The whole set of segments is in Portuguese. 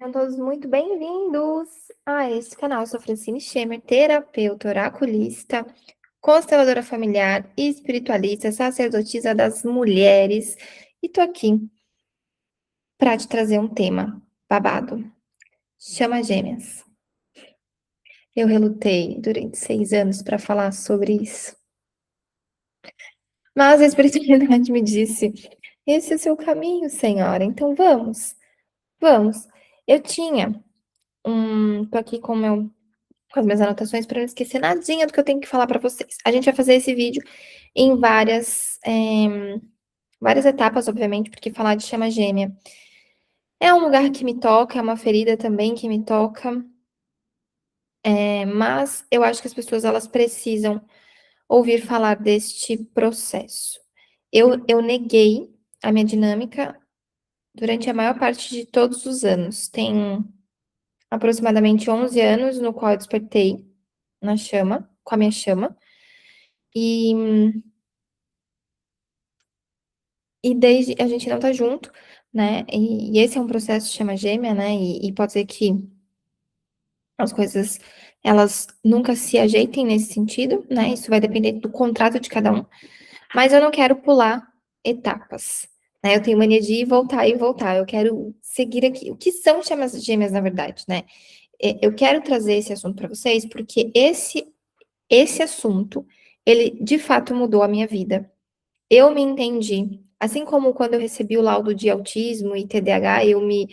Sejam todos muito bem-vindos a este canal. Eu sou Francine Schemer, terapeuta oraculista, consteladora familiar, espiritualista, sacerdotisa das mulheres, e tô aqui para te trazer um tema babado. Chama gêmeas. Eu relutei durante 6 anos para falar sobre isso, mas a espiritualidade me disse: esse é o seu caminho, senhora, então vamos. Eu tinha tô aqui com as minhas anotações para não esquecer nadinha do que eu tenho que falar para vocês. A gente vai fazer esse vídeo em várias etapas, obviamente, porque falar de chama gêmea é um lugar que me toca, é uma ferida também que me toca, mas eu acho que as pessoas elas precisam ouvir falar deste processo. Eu neguei a minha dinâmica durante a maior parte de todos os anos. Tem aproximadamente 11 anos no qual eu despertei na chama, com a minha chama, e desde a gente não tá junto, né? E esse é um processo de chama gêmea, né? E pode ser que as coisas elas nunca se ajeitem nesse sentido, né? Isso vai depender do contrato de cada um. Mas eu não quero pular etapas, né? Eu tenho mania de ir voltar e voltar. Eu quero seguir aqui. O que são chamas gêmeas, na verdade, né? Eu quero trazer esse assunto para vocês porque esse assunto ele de fato mudou a minha vida. Eu me entendi. Assim como quando eu recebi o laudo de autismo e TDAH, eu me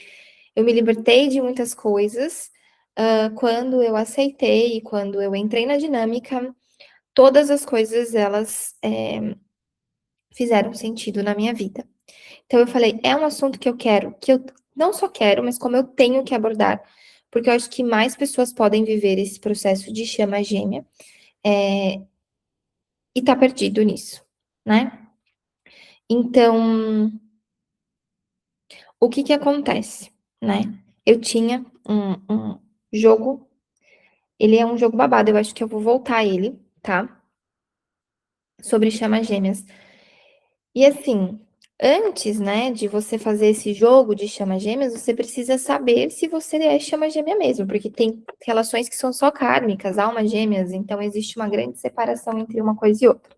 libertei de muitas coisas. Quando eu aceitei, quando eu entrei na dinâmica, todas as coisas elas fizeram sentido na minha vida. Então eu falei, é um assunto que eu quero, que eu não só quero, mas como eu tenho que abordar, porque eu acho que mais pessoas podem viver esse processo de chama gêmea, e tá perdido nisso, né? Então, o que que acontece, né? Eu tinha um jogo, ele é um jogo babado, eu acho que eu vou voltar a ele, tá? Sobre chamas gêmeas. E assim, antes, né, de você fazer esse jogo de chamas gêmeas, você precisa saber se você é chama gêmea mesmo, porque tem relações que são só kármicas, almas gêmeas, então existe uma grande separação entre uma coisa e outra,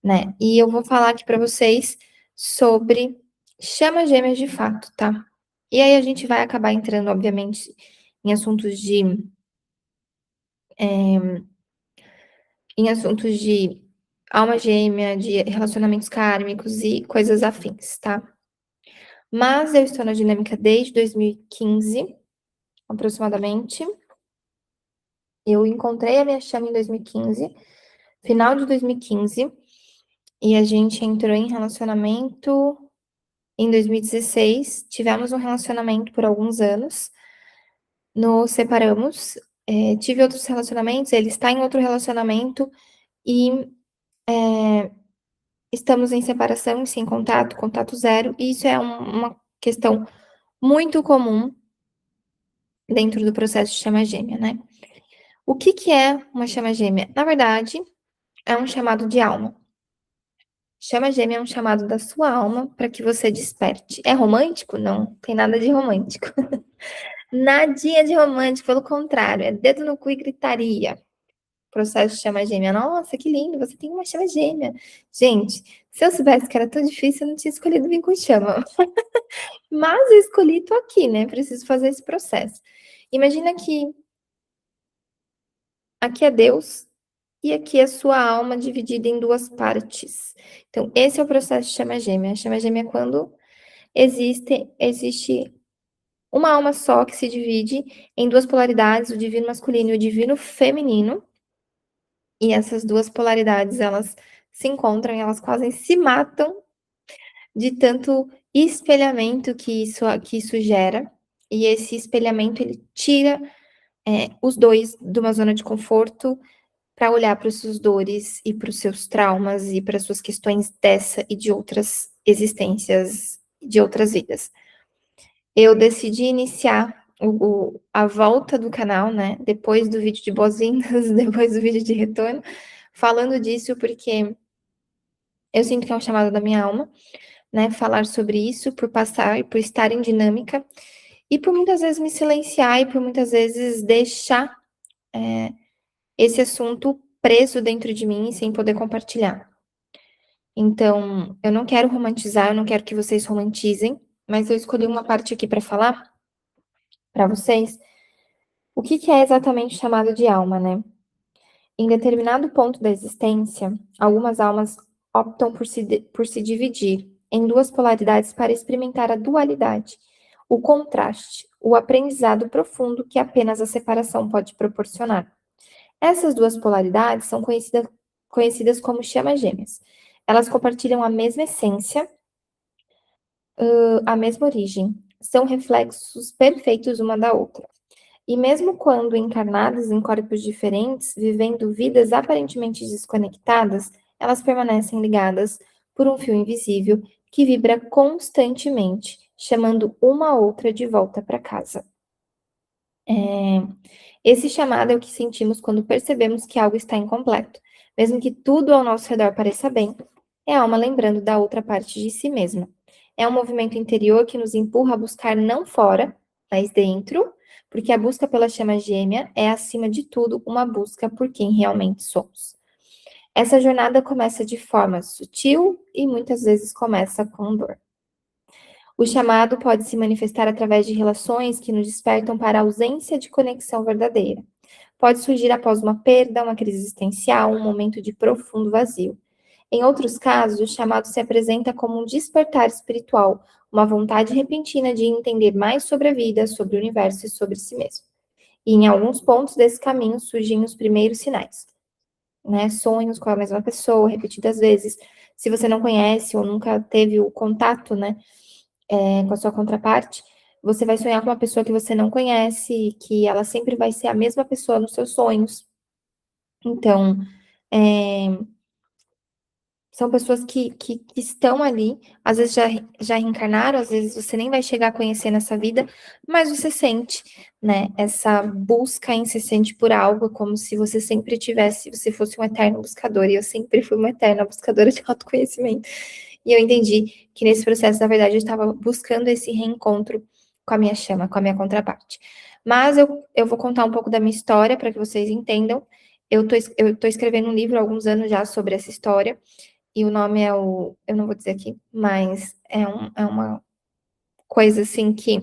né? E eu vou falar aqui pra vocês sobre chamas gêmeas de fato, tá? E aí a gente vai acabar entrando, obviamente, em assuntos de alma gêmea, de relacionamentos kármicos e coisas afins, tá? Mas eu estou na dinâmica desde 2015, aproximadamente. Eu encontrei a minha chama em 2015, final de 2015, e a gente entrou em relacionamento em 2016. Tivemos um relacionamento por alguns anos, nos separamos, tive outros relacionamentos, ele está em outro relacionamento e estamos em separação, sem contato, contato zero, e isso é uma questão muito comum dentro do processo de chama gêmea, né? O que que é uma chama gêmea? Na verdade, é um chamado de alma. Chama gêmea é um chamado da sua alma para que você desperte. É romântico? Não, tem nada de romântico. Nadinha de romântico, pelo contrário, é dedo no cu e gritaria. Processo de chama gêmea. Nossa, que lindo, você tem uma chama gêmea. Gente, se eu soubesse que era tão difícil, eu não tinha escolhido vir com chama. Mas eu escolhi, tô aqui, né? Preciso fazer esse processo. Imagina que aqui é Deus e aqui é sua alma dividida em duas partes. Então, esse é o processo de chama gêmea. A chama gêmea é quando existe uma alma só que se divide em duas polaridades, o divino masculino e o divino feminino. E essas duas polaridades, elas se encontram e elas quase se matam de tanto espelhamento que isso gera. E esse espelhamento, ele tira os dois de uma zona de conforto para olhar para as suas dores e para os seus traumas e para as suas questões dessa e de outras existências, de outras vidas. Eu decidi iniciar a volta do canal, né? Depois do vídeo de boas-vindas, depois do vídeo de retorno, falando disso porque eu sinto que é um chamado da minha alma, né? Falar sobre isso, por passar, por estar em dinâmica. e por muitas vezes me silenciar e por muitas vezes deixar esse assunto preso dentro de mim sem poder compartilhar. Então, eu não quero romantizar, eu não quero que vocês romantizem, mas eu escolhi uma parte aqui para falar para vocês o que que é exatamente chamado de alma, né? Em determinado ponto da existência, algumas almas optam por se dividir em duas polaridades para experimentar a dualidade, o contraste, o aprendizado profundo que apenas a separação pode proporcionar. Essas duas polaridades são conhecidas como chamas gêmeas. Elas compartilham a mesma essência, a mesma origem, são reflexos perfeitos uma da outra. E mesmo quando encarnadas em corpos diferentes, vivendo vidas aparentemente desconectadas, elas permanecem ligadas por um fio invisível que vibra constantemente, chamando uma a outra de volta para casa. Esse chamado é o que sentimos quando percebemos que algo está incompleto. Mesmo que tudo ao nosso redor pareça bem, é a alma lembrando da outra parte de si mesma. É um movimento interior que nos empurra a buscar não fora, mas dentro, porque a busca pela chama gêmea é, acima de tudo, uma busca por quem realmente somos. Essa jornada começa de forma sutil e muitas vezes começa com dor. O chamado pode se manifestar através de relações que nos despertam para a ausência de conexão verdadeira. Pode surgir após uma perda, uma crise existencial, um momento de profundo vazio. Em outros casos, o chamado se apresenta como um despertar espiritual, uma vontade repentina de entender mais sobre a vida, sobre o universo e sobre si mesmo. E em alguns pontos desse caminho surgem os primeiros sinais, né? Sonhos com a mesma pessoa, repetidas vezes. Se você não conhece ou nunca teve o contato, né, com a sua contraparte, você vai sonhar com uma pessoa que você não conhece, que ela sempre vai ser a mesma pessoa nos seus sonhos. Então, é, são pessoas que estão ali, às vezes já reencarnaram, às vezes você nem vai chegar a conhecer nessa vida, mas você sente, né, essa busca incessante por algo, como se você sempre tivesse, você fosse um eterno buscador, e eu sempre fui uma eterna buscadora de autoconhecimento. E eu entendi que nesse processo, na verdade, eu estava buscando esse reencontro com a minha chama, com a minha contraparte. Mas eu vou contar um pouco da minha história para que vocês entendam. Eu tô escrevendo um livro há alguns anos já sobre essa história, e o nome é eu não vou dizer aqui, mas é uma coisa assim que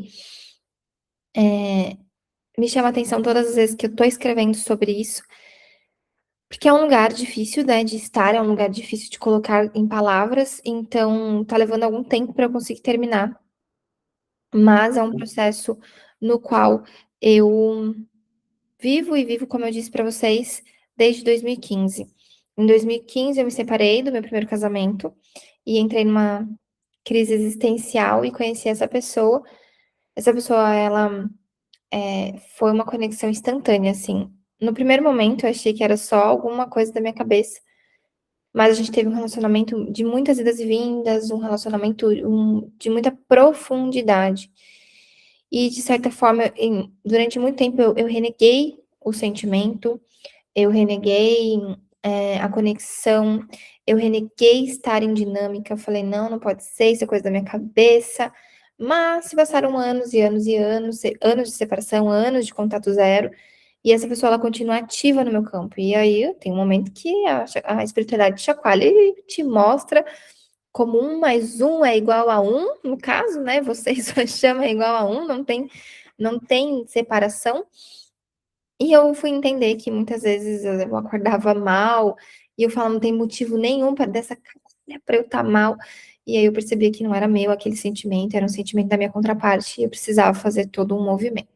me chama a atenção todas as vezes que eu tô escrevendo sobre isso, porque é um lugar difícil, né, de estar, é um lugar difícil de colocar em palavras, então tá levando algum tempo para eu conseguir terminar, mas é um processo no qual eu vivo e vivo, como eu disse para vocês, desde 2015. Em 2015 eu me separei do meu primeiro casamento e entrei numa crise existencial e conheci essa pessoa. Essa pessoa, ela foi uma conexão instantânea, assim. No primeiro momento, eu achei que era só alguma coisa da minha cabeça, mas a gente teve um relacionamento de muitas idas e vindas, um relacionamento de muita profundidade. E, de certa forma, durante muito tempo, eu reneguei o sentimento, eu reneguei a conexão, eu reneguei estar em dinâmica. Eu falei, não, não pode ser, isso é coisa da minha cabeça. Mas se passaram anos e anos e anos, anos de separação, anos de contato zero, e essa pessoa ela continua ativa no meu campo. E aí tem um momento que a espiritualidade chacoalha e te mostra como 1 mais 1 é igual a 1, no caso, né? Você e sua chama é igual a 1, não tem separação. E eu fui entender que muitas vezes eu acordava mal e eu falava, não tem motivo nenhum para dessa para eu estar mal. E aí eu percebia que não era meu aquele sentimento, era um sentimento da minha contraparte e eu precisava fazer todo um movimento.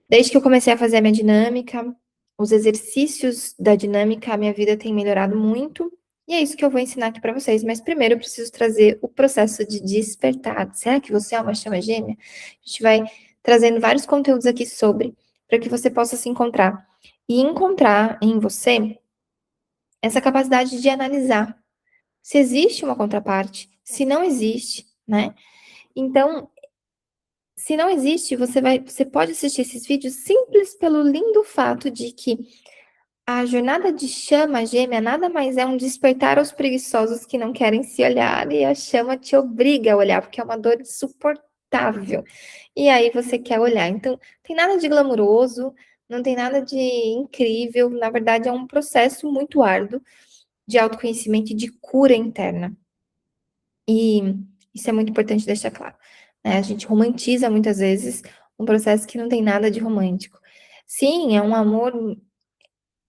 Desde que eu comecei a fazer a minha dinâmica, os exercícios da dinâmica, a minha vida tem melhorado muito. E é isso que eu vou ensinar aqui para vocês. Mas primeiro eu preciso trazer o processo de despertar. Será que você é uma chama gêmea? A gente vai trazendo vários conteúdos aqui sobre, para que você possa se encontrar. E encontrar em você essa capacidade de analisar se existe uma contraparte, se não existe, né? Então, se não existe, você pode assistir esses vídeos simples pelo lindo fato de que a jornada de chama gêmea nada mais é um despertar aos preguiçosos que não querem se olhar, e a chama te obriga a olhar, porque é uma dor insuportável. insuportável. E aí você quer olhar. Então, tem nada de glamuroso, não tem nada de incrível. Na verdade, é um processo muito árduo de autoconhecimento e de cura interna. E isso é muito importante deixar claro, né? A gente romantiza muitas vezes um processo que não tem nada de romântico. Sim, é um amor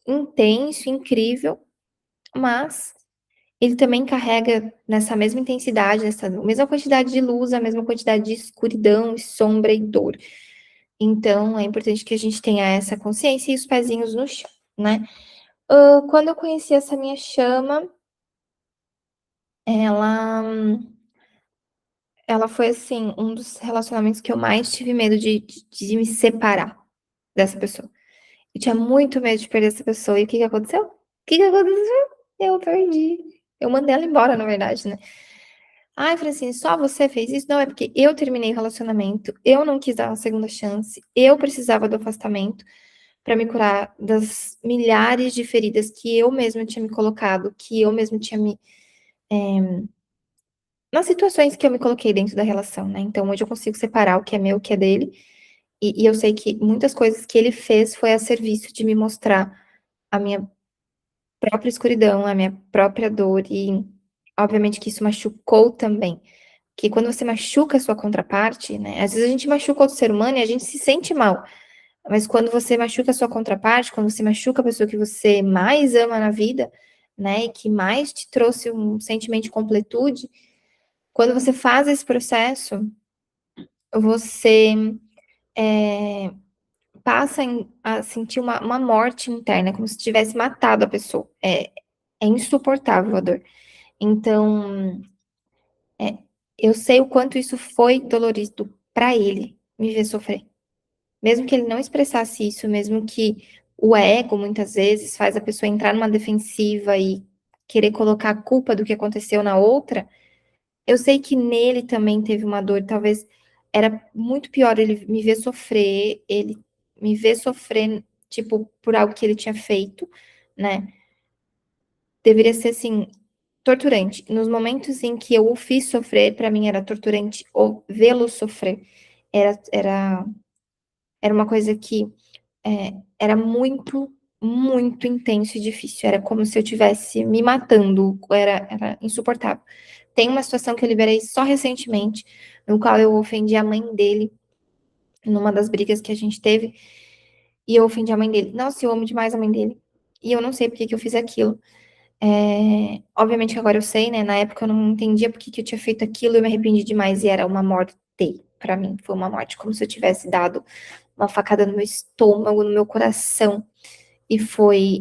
intenso, incrível, mas ele também carrega nessa mesma intensidade, nessa mesma quantidade de luz, a mesma quantidade de escuridão, sombra e dor. Então, é importante que a gente tenha essa consciência e os pezinhos no chão, né? Quando eu conheci essa minha chama, ela, ela foi, assim, um dos relacionamentos que eu mais tive medo de me separar dessa pessoa. Eu tinha muito medo de perder essa pessoa. E o que que aconteceu? O que que aconteceu? Eu perdi. Eu mandei ela embora, na verdade, né? Ai, Francine, só você fez isso? Não, é porque eu terminei o relacionamento, eu não quis dar uma segunda chance, eu precisava do afastamento para me curar das milhares de feridas que eu mesma tinha me colocado, que eu mesma tinha me. Nas situações que eu me coloquei dentro da relação, né? Então, hoje eu consigo separar o que é meu, o que é dele, e eu sei que muitas coisas que ele fez foi a serviço de me mostrar a minha própria escuridão, a minha própria dor, e obviamente que isso machucou também. Que quando você machuca a sua contraparte, né? Às vezes a gente machuca outro ser humano e a gente se sente mal. Mas quando você machuca a sua contraparte, quando você machuca a pessoa que você mais ama na vida, né? E que mais te trouxe um sentimento de completude, quando você faz esse processo, você é, passa a sentir uma morte interna, como se tivesse matado a pessoa. É insuportável a dor. Então, é, eu sei o quanto isso foi dolorido para ele me ver sofrer. Mesmo que ele não expressasse isso, mesmo que o ego muitas vezes faz a pessoa entrar numa defensiva e querer colocar a culpa do que aconteceu na outra, eu sei que nele também teve uma dor, talvez era muito pior ele me ver sofrer, ele me ver sofrer, tipo, por algo que ele tinha feito, né? Deveria ser assim, torturante. Nos momentos em que eu o fiz sofrer, para mim era torturante ou vê-lo sofrer. Era, era uma coisa que era muito, muito intenso e difícil. Era como se eu estivesse me matando. Era insuportável. Tem uma situação que eu liberei só recentemente, no qual eu ofendi a mãe dele, numa das brigas que a gente teve, e eu ofendi a mãe dele. Nossa, eu amo demais a mãe dele. E eu não sei por que que eu fiz aquilo. Obviamente que agora eu sei, né? Na época eu não entendia por que que eu tinha feito aquilo, eu me arrependi demais e era uma morte pra mim. Foi uma morte como se eu tivesse dado uma facada no meu estômago, no meu coração. E foi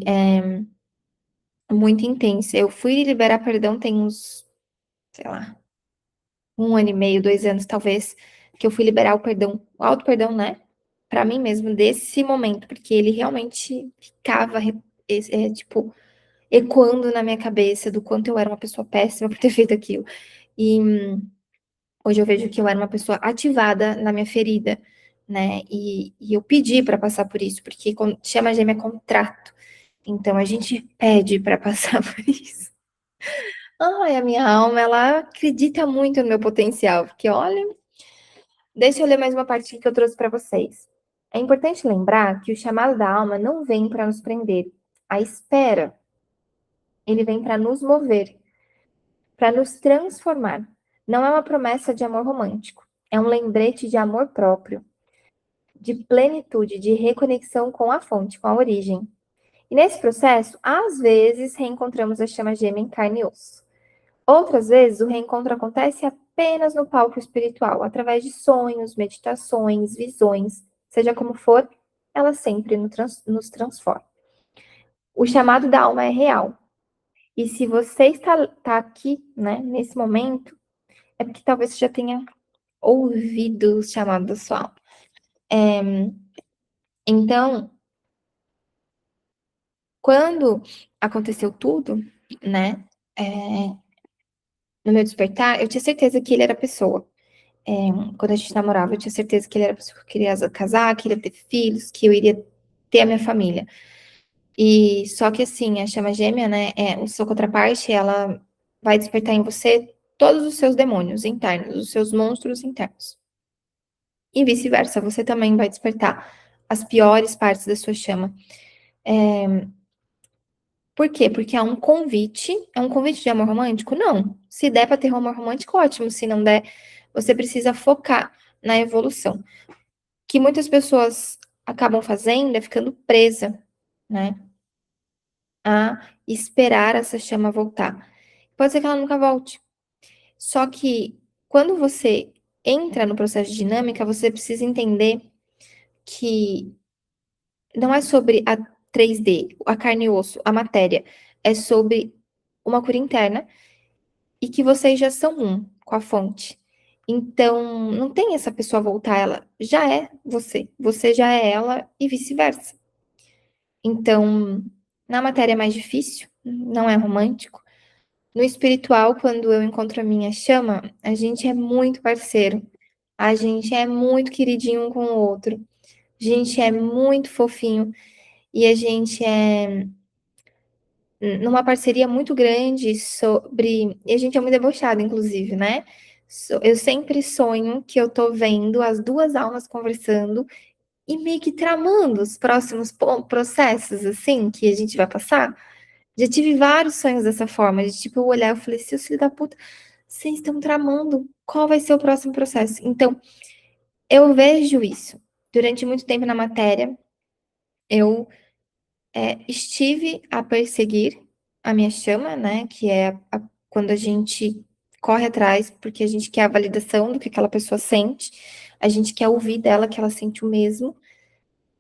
muito intensa. Eu fui liberar perdão tem uns, sei lá, 1 ano e meio, 2 anos talvez, que eu fui liberar o perdão, o auto perdão, né? Pra mim mesmo, desse momento, porque ele realmente ficava, tipo, ecoando na minha cabeça do quanto eu era uma pessoa péssima por ter feito aquilo. E hoje eu vejo que eu era uma pessoa ativada na minha ferida, né? E eu pedi para passar por isso, porque chama gêmea contrato. Então a gente pede para passar por isso. Ai, a minha alma, ela acredita muito no meu potencial, porque olha, deixa eu ler mais uma parte que eu trouxe para vocês. É importante lembrar que o chamado da alma não vem para nos prender. A espera, ele vem para nos mover, para nos transformar. Não é uma promessa de amor romântico, é um lembrete de amor próprio, de plenitude, de reconexão com a fonte, com a origem. E nesse processo, às vezes, reencontramos a chama gêmea em carne e osso. Outras vezes, o reencontro acontece apenas no palco espiritual, através de sonhos, meditações, visões, seja como for, ela sempre nos transforma. O chamado da alma é real. E se você está aqui, né, nesse momento, é porque talvez você já tenha ouvido o chamado da sua alma. Então, quando aconteceu tudo, né, no meu despertar, eu tinha certeza que ele era a pessoa. Quando a gente namorava, eu tinha certeza que ele era a pessoa que eu queria casar, que ele ia ter filhos, que eu iria ter a minha família. E só que assim, a chama gêmea, né, o seu contraparte, ela vai despertar em você todos os seus demônios internos, os seus monstros internos. e vice-versa, você também vai despertar as piores partes da sua chama. Por quê? Porque é um convite de amor romântico? Não. Se der para ter amor romântico, ótimo. Se não der, você precisa focar na evolução. Que muitas pessoas acabam fazendo é ficando presa, né? A esperar essa chama voltar. Pode ser que ela nunca volte. Só que quando você entra no processo de dinâmica, você precisa entender que não é sobre a 3D, a carne e osso, a matéria. É sobre uma cura interna e que vocês já são um com a fonte. Então, não tem essa pessoa voltar, ela já é você. Você já é ela e vice-versa. Então, na matéria é mais difícil, não é romântico. No espiritual, quando eu encontro a minha chama, a gente é muito parceiro. A gente é muito queridinho um com o outro. A gente é muito fofinho. E a gente é numa parceria muito grande sobre. E a gente é muito debochado, inclusive, né? Eu sempre sonho que eu tô vendo as duas almas conversando e meio que tramando os próximos processos, assim, que a gente vai passar. Já tive vários sonhos dessa forma, de tipo, eu olhar e falei, seus filhos da puta, vocês estão tramando qual vai ser o próximo processo. Então, eu vejo isso. Durante muito tempo na matéria, eu estive a perseguir a minha chama, né? Que é quando a gente corre atrás, porque a gente quer a validação do que aquela pessoa sente, a gente quer ouvir dela que ela sente o mesmo.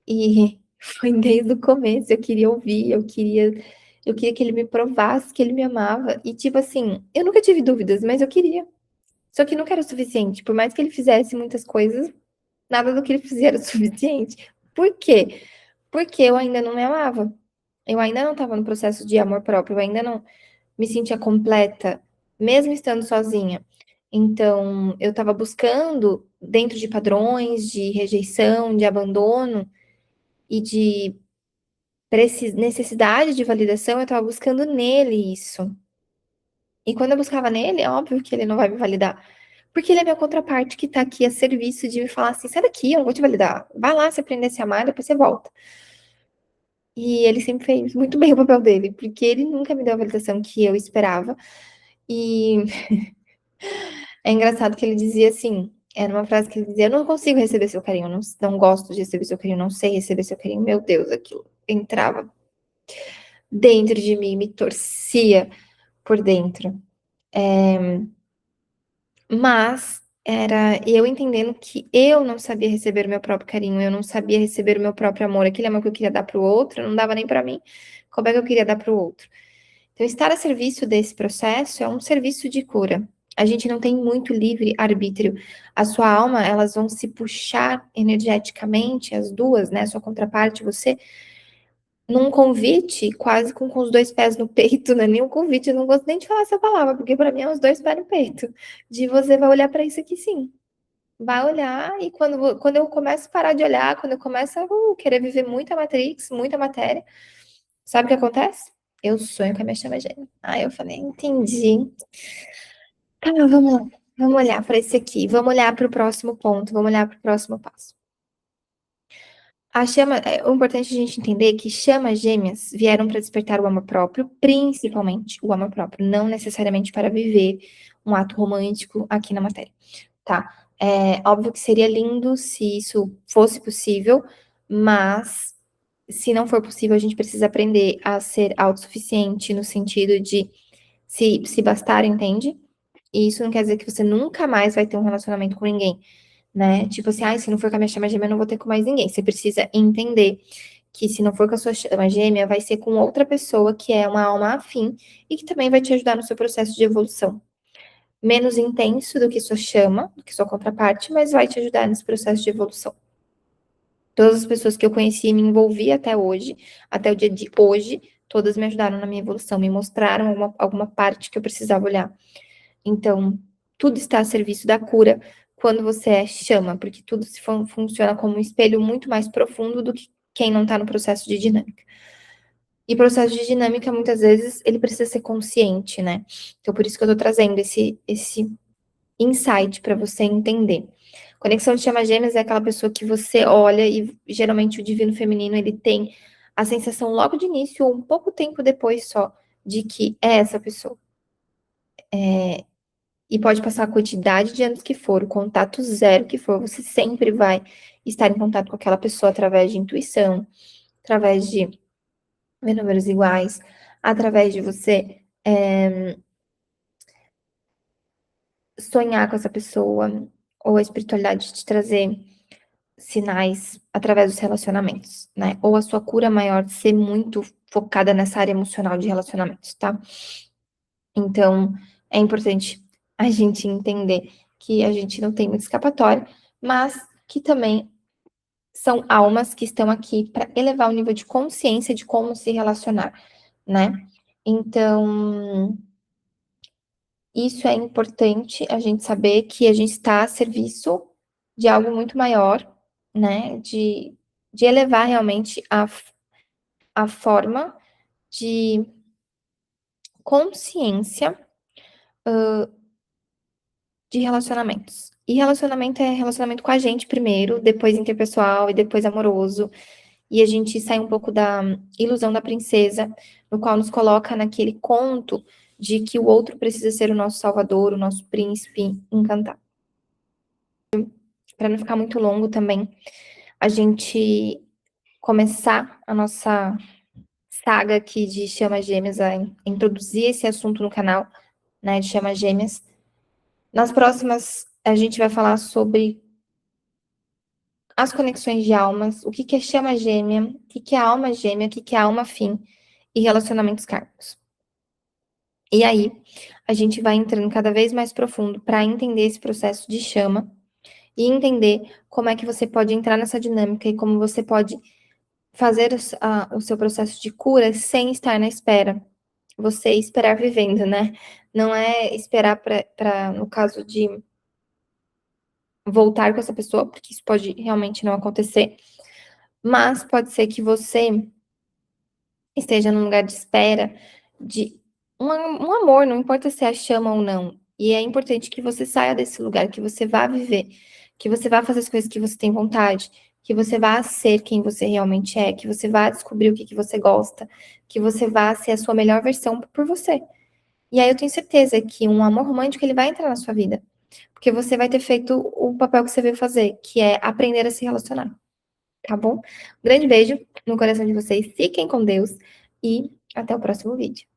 E foi desde o começo, eu queria ouvir, eu queria que ele me provasse que ele me amava. E tipo assim, eu nunca tive dúvidas, mas eu queria. Só que nunca era o suficiente. Por mais que ele fizesse muitas coisas, nada do que ele fizia era o suficiente. Por quê? Porque eu ainda não me amava. Eu ainda não estava no processo de amor próprio, eu ainda não me sentia completa, mesmo estando sozinha. Então, eu estava buscando, dentro de padrões de rejeição, de abandono e de necessidade de validação, eu estava buscando nele isso. E quando eu buscava nele, é óbvio que ele não vai me validar. Porque ele é minha contraparte que tá aqui a serviço de me falar assim: sai daqui, eu não vou te validar. Vai lá, se aprender a se amar, depois você volta. E ele sempre fez muito bem o papel dele, porque ele nunca me deu a validação que eu esperava. E é engraçado que ele dizia assim: era uma frase que ele dizia: eu não consigo receber seu carinho, não gosto de receber seu carinho, não sei receber seu carinho. Meu Deus, aquilo entrava dentro de mim, me torcia por dentro. Mas era eu entendendo que eu não sabia receber o meu próprio carinho, eu não sabia receber o meu próprio amor, aquele amor que eu queria dar para o outro, não dava nem para mim, como é que eu queria dar para o outro? Então, estar a serviço desse processo é um serviço de cura. A gente não tem muito livre arbítrio. A sua alma, elas vão se puxar energeticamente, as duas, né? A sua contraparte, você, num convite, quase com os dois pés no peito, não é nem um convite, eu não gosto nem de falar essa palavra, porque para mim é os dois pés no peito. De você vai olhar para isso aqui sim. Vai olhar, e quando eu começo a parar de olhar, quando eu começo a querer viver muita Matrix, muita matéria, sabe o que acontece? Eu sonho com a minha chama gêmea. Aí eu falei, entendi. Tá, vamos lá. Vamos olhar para esse aqui. Vamos olhar para o próximo ponto. Vamos olhar para o próximo passo. A chama, o importante é a gente entender que chamas gêmeas vieram para despertar o amor próprio, principalmente o amor próprio, não necessariamente para viver um ato romântico aqui na matéria, tá? É óbvio que seria lindo se isso fosse possível, mas se não for possível, a gente precisa aprender a ser autossuficiente no sentido de se bastar, entende? E isso não quer dizer que você nunca mais vai ter um relacionamento com ninguém, né? Tipo assim, se não for com a minha chama gêmea, eu não vou ter com mais ninguém. Você precisa entender que se não for com a sua chama gêmea, vai ser com outra pessoa que é uma alma afim e que também vai te ajudar no seu processo de evolução. Menos intenso do que sua chama, do que sua contraparte, mas vai te ajudar nesse processo de evolução. Todas as pessoas que eu conheci e me envolvi até hoje, até o dia de hoje, todas me ajudaram na minha evolução, me mostraram alguma parte que eu precisava olhar. Então, tudo está a serviço da cura quando você chama, porque tudo funciona como um espelho muito mais profundo do que quem não está no processo de dinâmica. E processo de dinâmica, muitas vezes, ele precisa ser consciente, né? Então, por isso que eu tô trazendo esse insight para você entender. Conexão de chama gêmeas é aquela pessoa que você olha e geralmente o divino feminino ele tem a sensação logo de início ou um pouco tempo depois só de que é essa pessoa. E pode passar a quantidade de anos que for, o contato zero que for, você sempre vai estar em contato com aquela pessoa através de intuição, através de ver números iguais, através de você sonhar com essa pessoa, ou a espiritualidade te trazer sinais através dos relacionamentos, né? Ou a sua cura maior de ser muito focada nessa área emocional de relacionamentos, tá? Então, é importante a gente entender que a gente não tem muita escapatória, mas que também são almas que estão aqui para elevar o nível de consciência de como se relacionar, né? Então, isso é importante a gente saber que a gente está a serviço de algo muito maior, né? De elevar realmente a forma de consciência de relacionamentos. E relacionamento é relacionamento com a gente primeiro, depois interpessoal e depois amoroso. E a gente sai um pouco da ilusão da princesa, no qual nos coloca naquele conto de que o outro precisa ser o nosso salvador, o nosso príncipe encantado. Para não ficar muito longo também, a gente começar a nossa saga aqui de Chamas Gêmeas, a introduzir esse assunto no canal, né, de Chamas Gêmeas. Nas próximas, a gente vai falar sobre as conexões de almas, o que que é chama gêmea, o que que é alma gêmea, o que que é alma afim e relacionamentos kármicos. E aí, a gente vai entrando cada vez mais profundo para entender esse processo de chama e entender como é que você pode entrar nessa dinâmica e como você pode fazer o seu processo de cura sem estar na espera. Você esperar vivendo, né? Não é esperar para, no caso de voltar com essa pessoa, porque isso pode realmente não acontecer, mas pode ser que você esteja num lugar de espera de um amor, não importa se é chama ou não. E é importante que você saia desse lugar, que você vá viver, que você vá fazer as coisas que você tem vontade, que você vá ser quem você realmente é, que você vá descobrir o que que você gosta, que você vá ser a sua melhor versão por você. E aí eu tenho certeza que um amor romântico ele vai entrar na sua vida, porque você vai ter feito o papel que você veio fazer, que é aprender a se relacionar, tá bom? Um grande beijo no coração de vocês, fiquem com Deus e até o próximo vídeo.